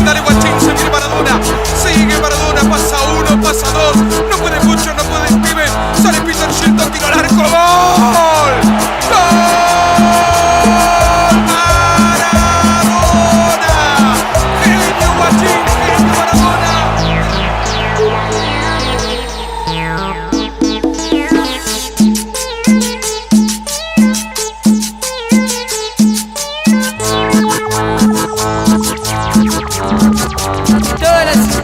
dale guachín, se viene Maradona. Sigue Maradona, pasa uno, pasa dos. No puede mucho, no puede el pibe. Sale Peter Shilton, tiro al arco, gol. ¡Gol! ¡Maradona! ¡Genio guachín, genio Maradona! Todas las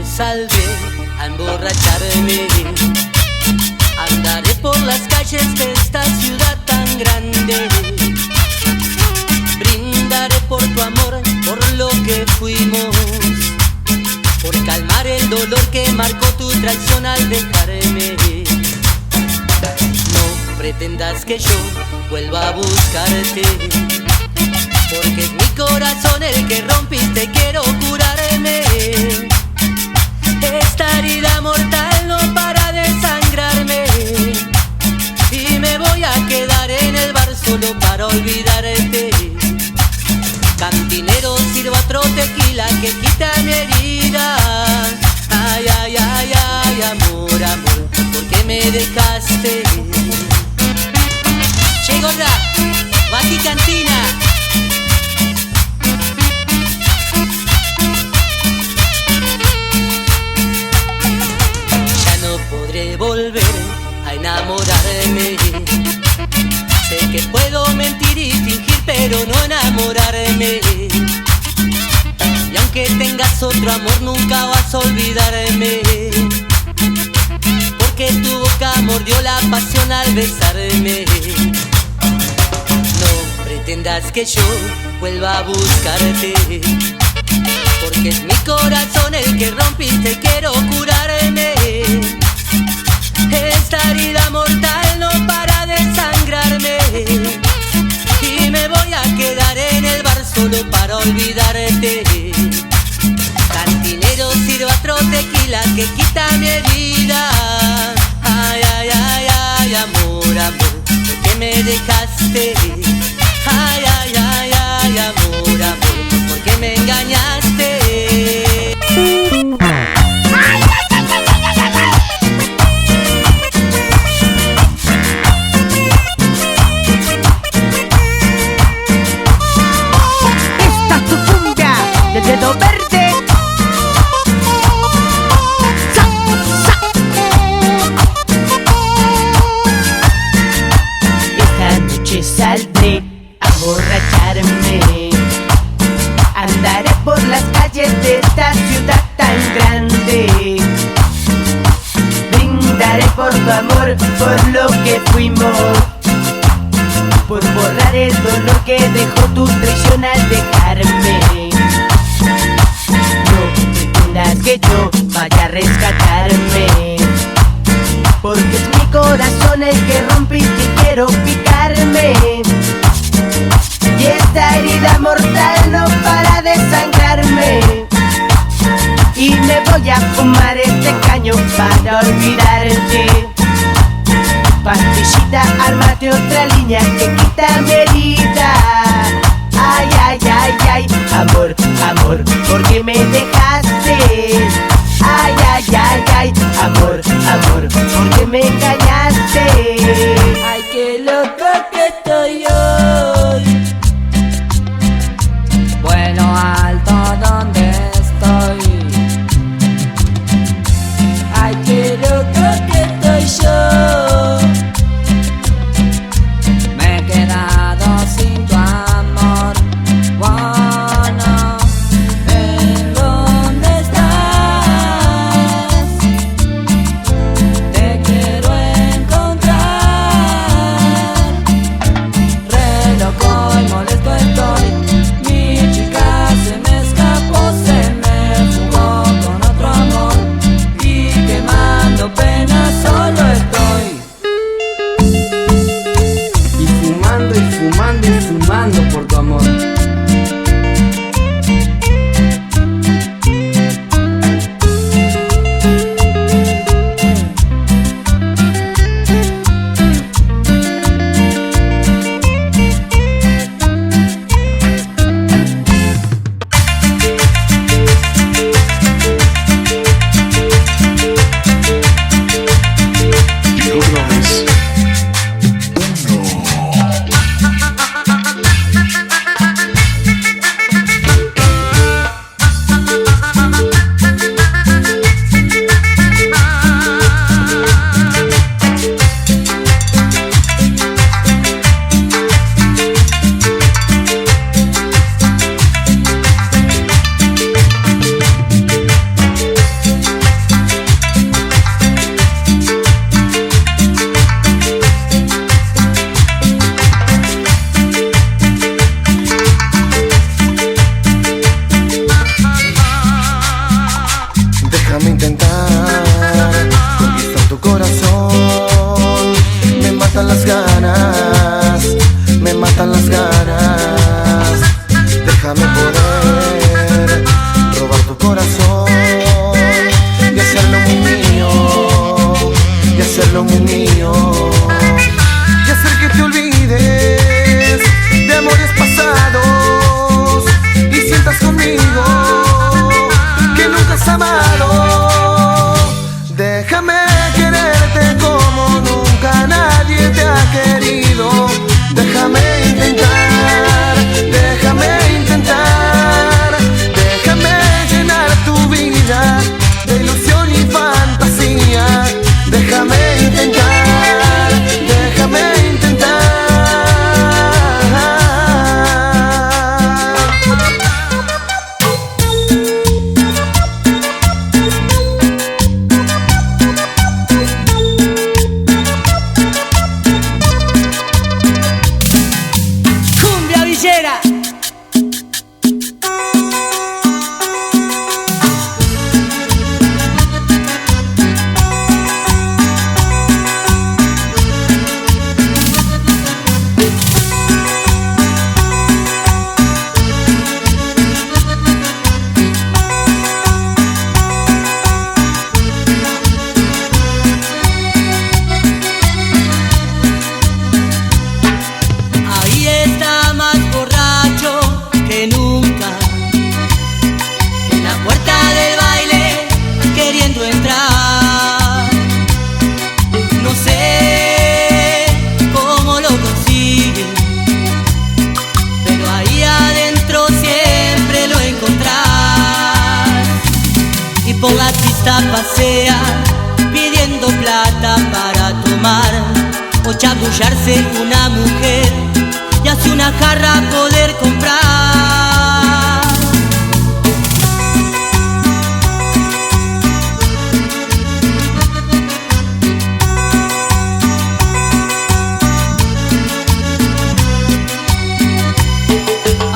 saldré a emborracharme. Andaré por las calles de esta ciudad tan grande. Brindaré por tu amor, por lo que fuimos, por calmar el dolor que marcó tu traición al dejarme. No pretendas que yo vuelva a buscarte, porque es mi corazón el que rompiste, quiero curarme. Esta herida mortal no para de sangrarme, y me voy a quedar en el bar solo para olvidarte. Cantinero, sirva otro tequila que quita mi herida. Ay, ay, ay, ay, amor, amor, ¿por qué me dejaste? Che, gorda, va aquí cantina. Ya no podré volver a enamorarme. Sé que puedo mentir y fingir, pero no enamorarme. Y aunque tengas otro amor, nunca vas a olvidarme, porque tu boca mordió la pasión al besarme. No pretendas que yo vuelva a buscarte, porque es mi corazón el que rompiste, quiero curarme. Esta herida mortal no para de sangrarme, y me voy a quedar en el bar solo para olvidarte. Cantinero, sirva otro tequila que quita mi herida. Ay, ay, ay, ay, amor, amor, ¿por qué me dejaste? Ay, ay, ay, ay, amor, amor, ¿por qué me engañaste? Del dedo verde. Sa, sa. Esta noche saldré a emborracharme. Andaré por las calles de esta ciudad tan grande. Brindaré por tu amor, por lo que fuimos, por borrar el dolor que dejó tu traición al dejarme. Que yo vaya a rescatarme, porque es mi corazón el que rompiste y quiero picarme. Y esta herida mortal no para de sangrarme, y me voy a fumar este caño para olvidarte. Pastillita, ármate otra línea que quita mi herida. Ay, ay, ay, ay, amor, amor, ¿por qué me dejaste? Ay, ay, ay, ay, amor, amor, ¿por qué me engañaste? Ay, qué loco que estoy hoy. Vuelo alto donde estoy. Ay, qué loco que estoy yo. Me he quedado sin tu amor. Oh, no. casa pasea pidiendo plata para tomar o chamullarse una mujer y hace una jarra poder comprar.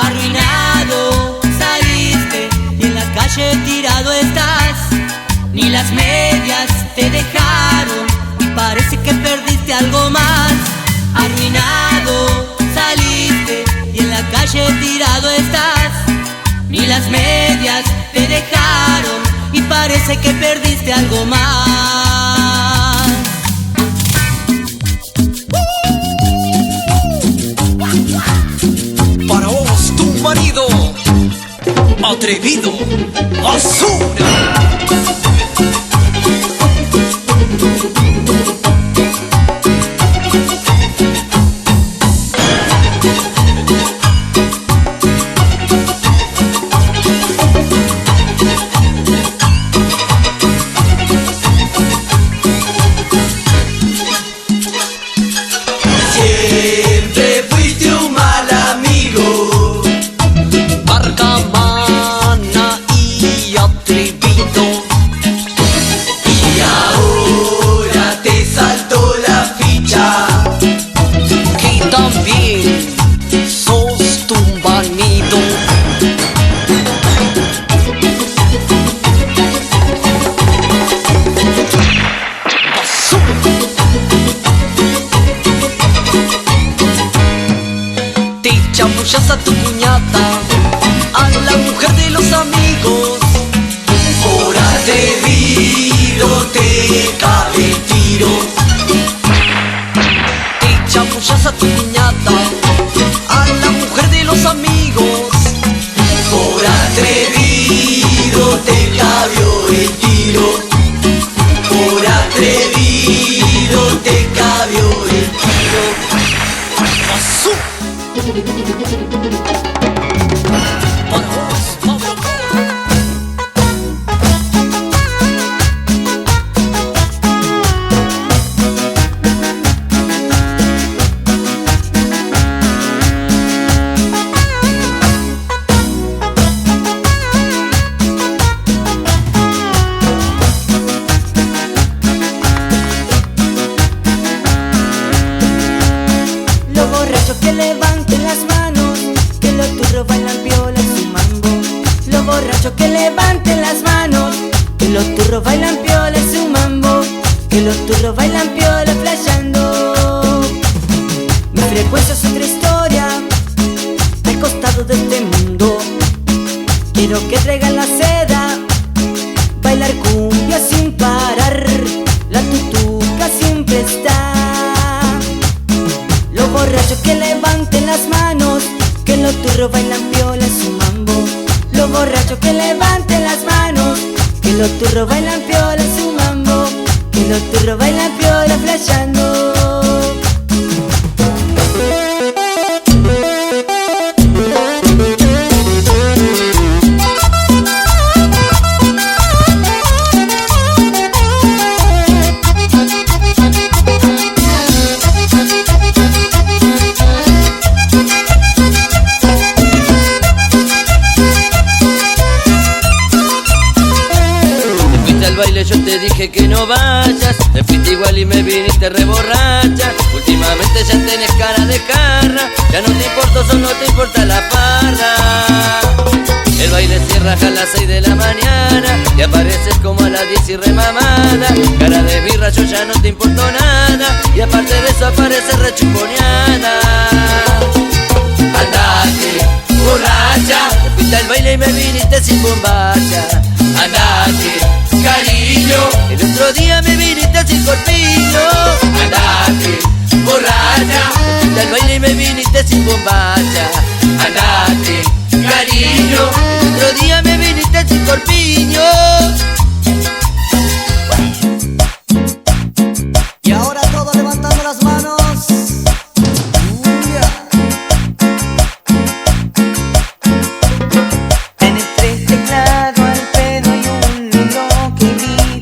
Arruinado saliste y en la calle tirado estás, ni las medias te dejaron y parece que perdiste algo más. Arruinado saliste y en la calle tirado estás, ni las medias te dejaron y parece que perdiste algo más. Para vos, tu marido atrevido, basura. Siempre fuiste un mal amigo, Barcamana y atrevido. y ahora te saltó la ficha. Que también sos tu manido. Te chamullas a tu cuñada, a la mujer de los amigos. Por atrevido te cabe el tiro. Te chamullas a tu cuñada, a la mujer de los amigos. Por atrevido te cabió el tiro. Por atrevido te cabió el tiro. Para vos, Pablo. Los borrachos que levanten las manos, que los turros bailan piola en su mambo. Los borrachos que levanten las manos, que los turros bailan piola en su mambo. Que los turros bailan piola flasheando. Mi frecuencia es otra historia, al costado de este mundo. Quiero que traigan la seda, bailar cumbia sin parar. La tutuca siempre está. Los borrachos que levanten las manos, que los turros bailan piola en su mambo. Los borrachos que levanten las manos, que los turros bailan piola en su mambo. Que los turros bailan piola flasheando. Te fuiste al baile, yo te dije que no vayas. Te fuiste igual y me viniste reborracha. Últimamente ya tenés cara de carra. Ya no te importo, solo te importa la farra. El baile cierra a las 6 de la mañana y apareces como a las 10 y remamada. Cara de birra, yo ya no te importo nada. Y aparte de eso apareces rechuponeada. Andate, borracha. Te fuiste al baile y me viniste sin bombacha. Andate, cariño. El otro día me viniste sin corpiño. Andate, borracha. Te fuiste al baile y me viniste sin bombacha. Andate, cariño. El otro día me viniste sin corpiño. Y ahora todos levantando las manos. En el teclado al pedo y un hilo que vi.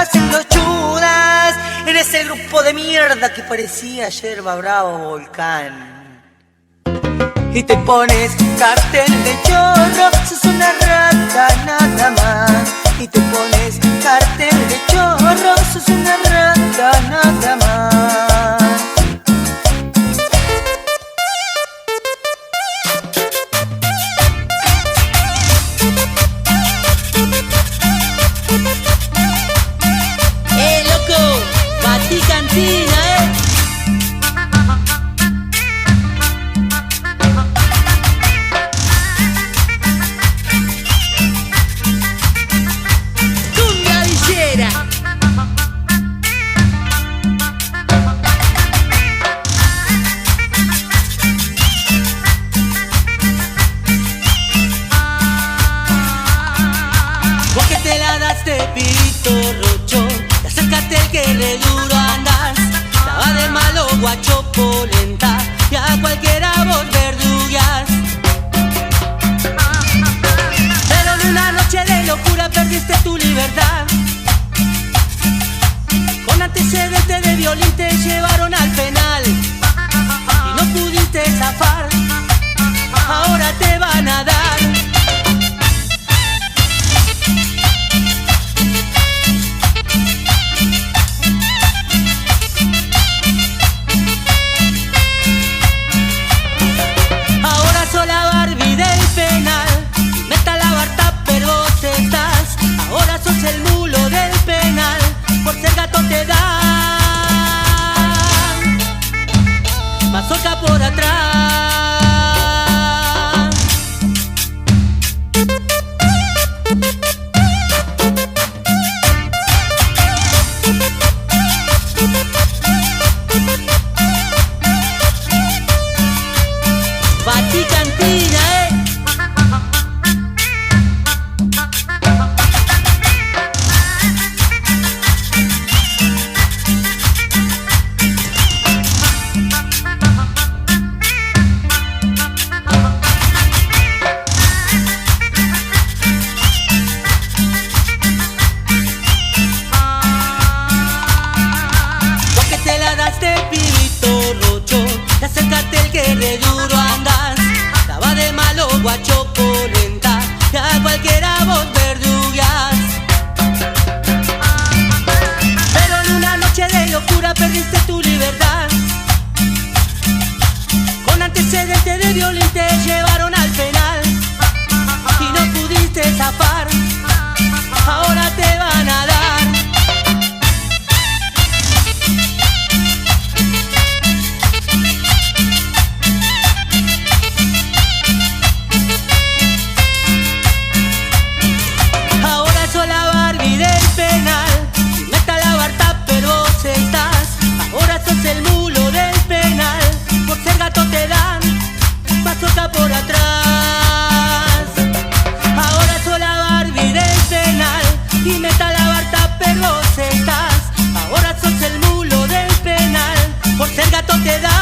estabas en los Judas, en ese grupo de mierda que parecía yerba brava o volcán. Y te pones cartel de chorro, sos una rata nada más. Y te pones cartel de chorro, sos una rata nada más. Loco, Bati Cantina, Cumbia villera. Vos que te la das de pito rocho, acércate que re duro andás. Estaba de malo guacho polenta, y a cualquiera vos verdugueás. Pero en una noche de locura perdiste tu libertad. Con antecedentes de violín te llevaron al penal y no pudiste zafar. Ahora te van a dar. La Barbie del penal, meta la barta pero vos estás. Ahora sos el mulo del penal, por ser gato te dan mazorca por atrás. Bati Cantina, Vos que te la das de pibito rocho, te acércate el que re duro andás. Estaba de malo guacho polenta, y a cualquiera vos verdugueás. Pero en una noche de locura perdiste tu libertad. Con antecedentes de violín te llevaron al penal y no pudiste zafar. Ahora te van a dar. Ahora sos la Barbie del penal, meta la barta pero vos estás. Ahora sos el mulo del penal, por ser gato te dan mazorca por atrás. Ahora sos la Barbie del penal y meta la barta pero vos estás. Ahora sos el mulo del penal, por ser gato te dan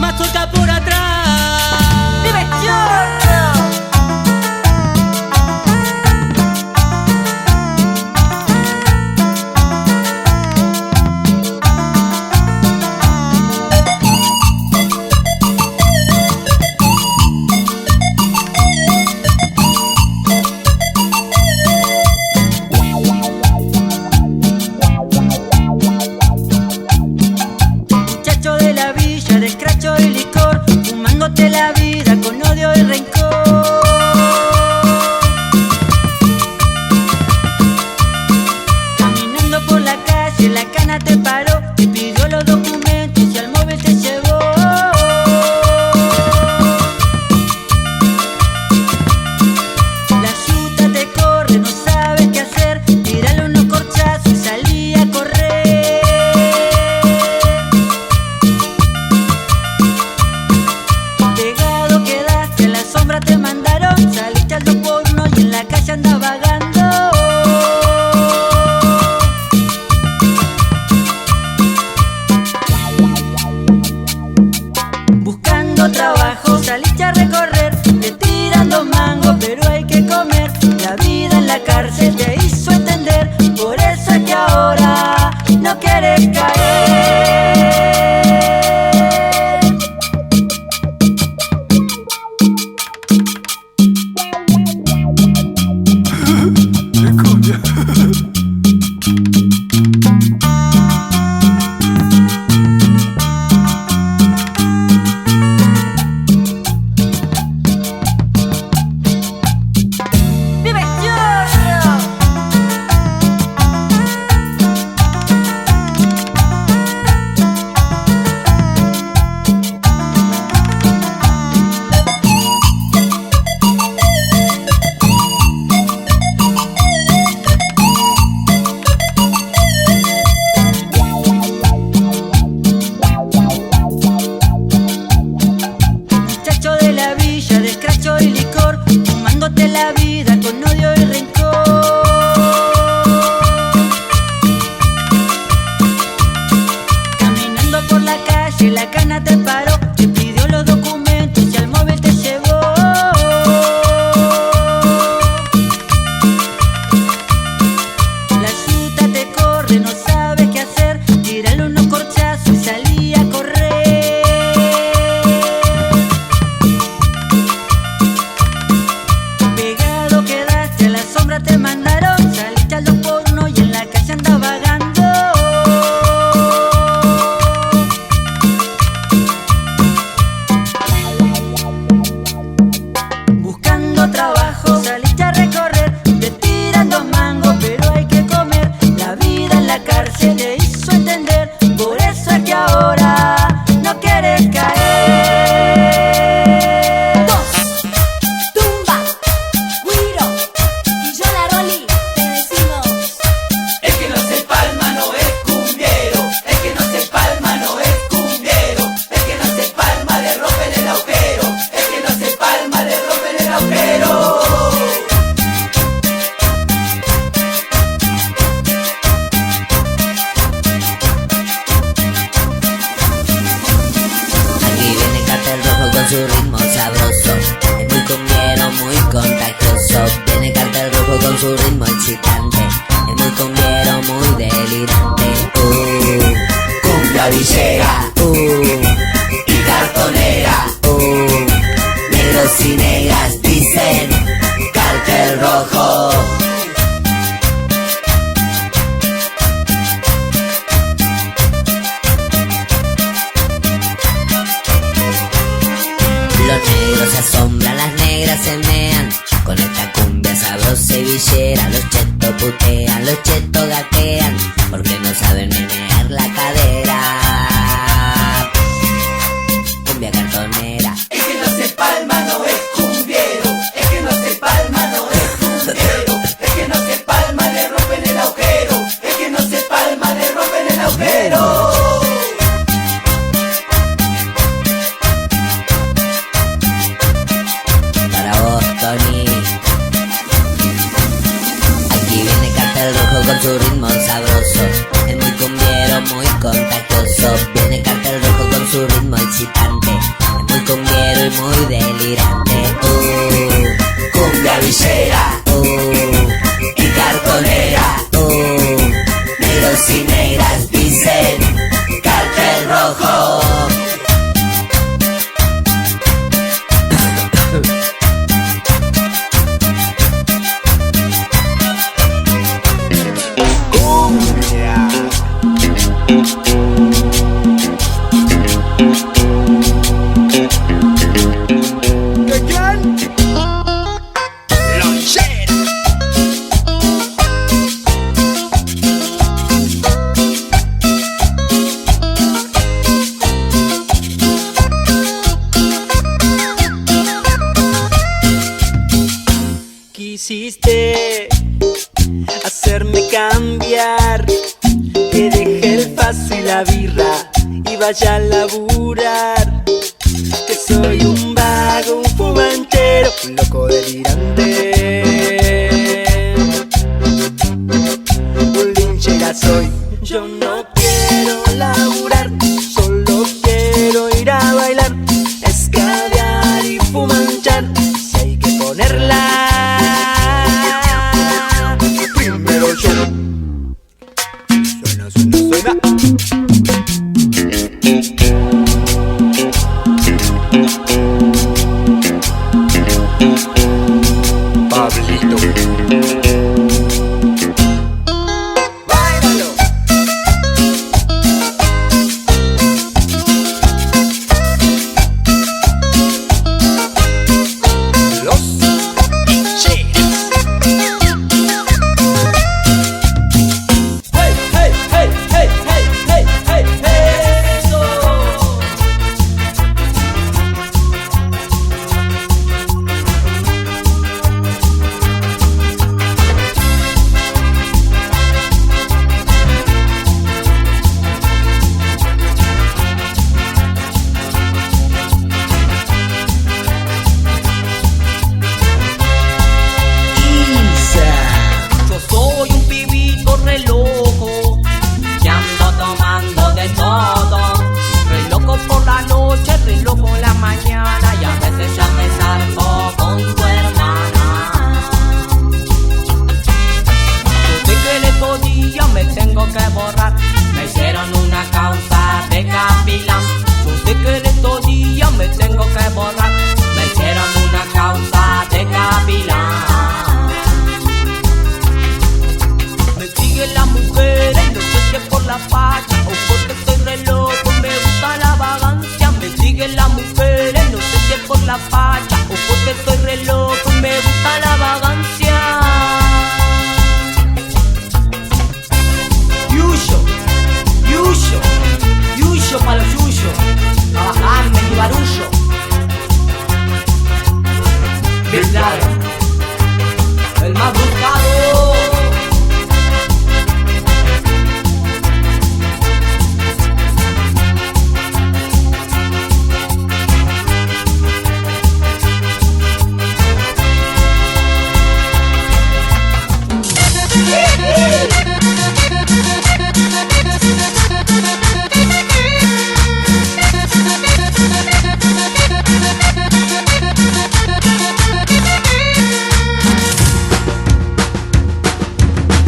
mazorca por atrás. ¡Vive Chorro! Muchacho de la villa, de escracho y licor, fumándote la vida con odio y rencor. Caminando por la calle, la cana te paró, te pidió los documentos y al móvil te llevó. La yuta te corre, no sabes qué hacer, tírale unos corchazos y salí a correr. Pegado queda que la cana te paró, te pidió los documentos y al móvil te llevó. La yuta te corre, no sabe qué hacer, tírale unos corchazos y salí a correr. Pegado quedaste, a la sombra te mandaron, saliste a los pornos y en la calle andaba vagando. Buscando trabajo, saliste a recorrer, te tiran 2 mangos, pero hay que comer. La vida en la cárcel te hizo entender, por eso es que ahora no quieres caer. Tumba, Guiro y yo la Roli te decimos: El que no se palma no es cumbiero, el que no se palma no es cumbiero, el que no se palma le rompen el agujero, el que no se palma le rompen el agujero. Aquí viene Cartel Rojo con su ritmo sabroso. Es muy cumbiero, muy contagioso. Viene Cartel Rojo con su ritmo excitante. Es muy cumbiero, muy delirante. Cumbia villera Y cartonera. negros y negras dicen Cartel Rojo. Los negros se asombran, las negras se mean. Con esta cumbia sabrosa y villera. Los chetos putean, los chetos gatean, porque no saben menear la cadera. Cumbia cartonera. El que no se palma no es cumbiero, el que no se palma no es cumbiero, el que no se palma le rompen el agujero, el que no se palma le rompen el agujero. Para vos, Tony. Aquí viene Cartel Rojo con su ritmo sabroso. Es muy cumbiero, muy contagioso. Viene Cartel Rojo con su ritmo excitante. Es muy cumbiero y muy delirante. Cumbia villera y cartonera, negros y negras dicen Cartel Rojo. Quisiste hacerme cambiar, que deje el faso y la birra y vaya a laburar. Que soy un vago, un fumantero, un loco delirante. Un linchera soy, yo no quiero laburar, solo quiero ir a bailar, escabear y fumanchar. Si hay que ponerla, primero yo. Suena, suena, suena. Pablito. Báilalo. la facha o porque soy re loco y me gusta la vagancia. Yuyo pa' los yuyos, a bajarme mi barullo. Bien claro, el más buscado.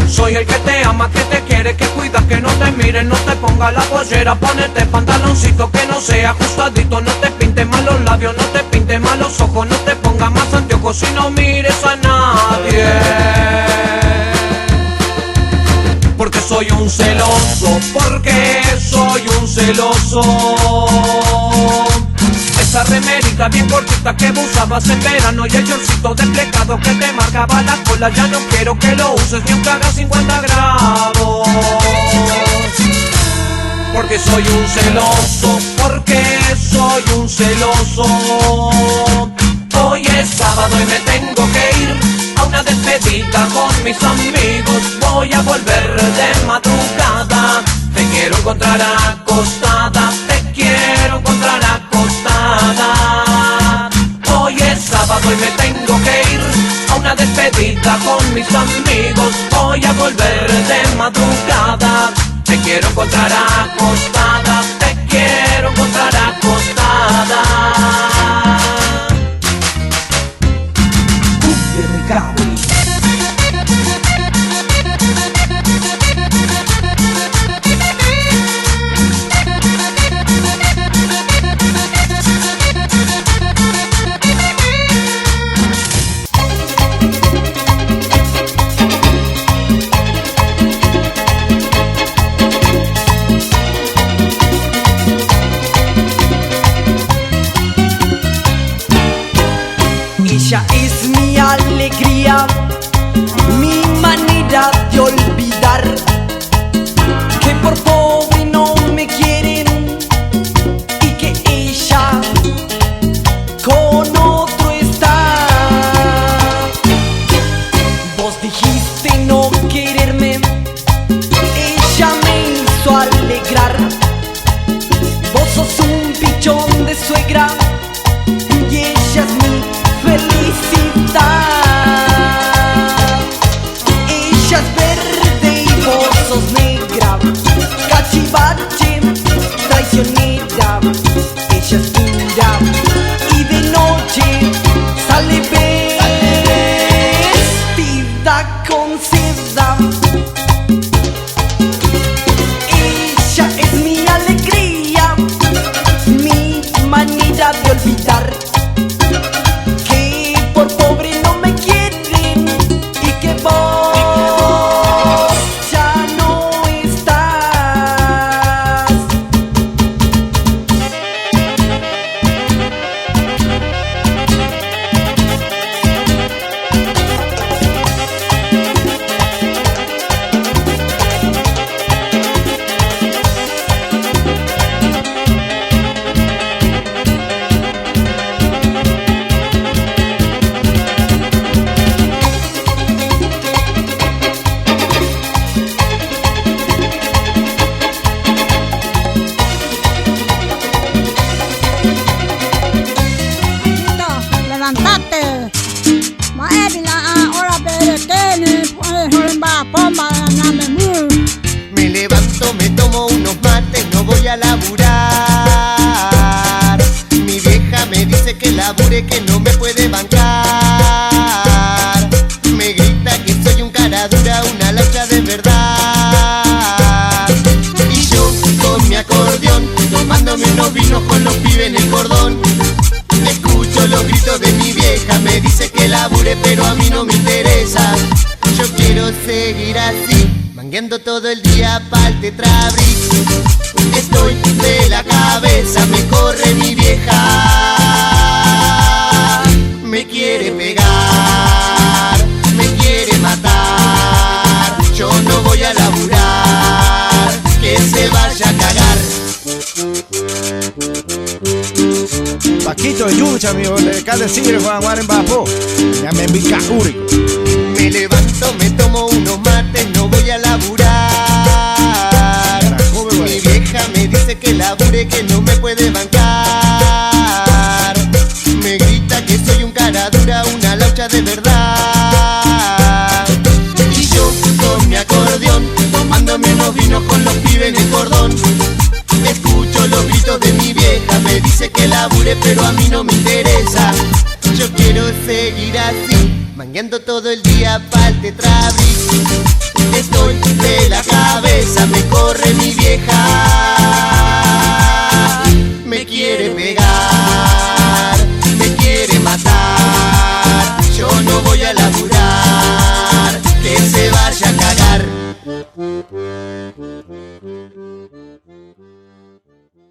Soy el que te ama, que te quiere, que cuida, que no te mire, no te ponga la pollera, ponete pantaloncito que no sea ajustadito, no te pinte mal los labios, no te pinte mal los ojos, no te ponga más anteojos y no mires a nadie. Porque soy un celoso, porque soy un celoso. Esa remerita bien cortita que usabas en verano y el shortcito desplegado que te marcaba la cola, ya no quiero que lo uses ni aunque haga 50 grados. Porque soy un celoso, porque soy un celoso. Hoy es sábado y me tengo que ir a una despedida con mis amigos. Voy a volver de madrugada, te quiero encontrar acostada, te quiero encontrar acostada. Hoy es sábado y me tengo que ir a una despedida con mis amigos. Voy a volver de madrugada, te quiero encontrar acostada, te quiero encontrar acostada. Ella es mi alegría, mi manera de olvidar que por pobre no me quieren y que ella con otro está. Vos dijiste no quererme, ella me hizo alegrar. Vos sos un pichón de suegra y ella es mi felicidad. Ella es verde y vos sos negra, cachivache, traicionera. Ella es pura y de noche sale vestida con seda. Ella es mi alegría, mi manera de olvidar que por pobre no me quieren y que vos ya no estás. Levantate, ahora me levanto, me tomo unos mates, no voy a laburar. Mi vieja me dice que labure, que no me puede bancar. Me grita que soy un cara dura, una laucha de verdad. Y yo con mi acordeón, tomándome unos vinos con los pibes en el cordón. Escucho los gritos de mi vieja, me dice que labure pero a mí no me interesa. Yo quiero seguir así, mangueando todo el día pa'l Tetrabric. Estoy de la cabeza, me corre mi vieja. Quito de Yucha, amigo, de cada siglo Juan Guaren Bapo. Ya me envica úrico. Me levanto, me tomo unos mates, no voy a laburar. Mi vieja me dice que labure, que no me puede bancar. Me grita que soy un cara dura, una laucha de verdad. Y yo con mi acordeón, tomándome unos vinos con los pibes en el cordón. Escucho los gritos de mi vieja, me dice que labure, pero a mí no me interesa. Yo quiero seguir así, mangueando todo el día pa'l Tetrabric. Estoy de la cabeza, me corre mi vieja.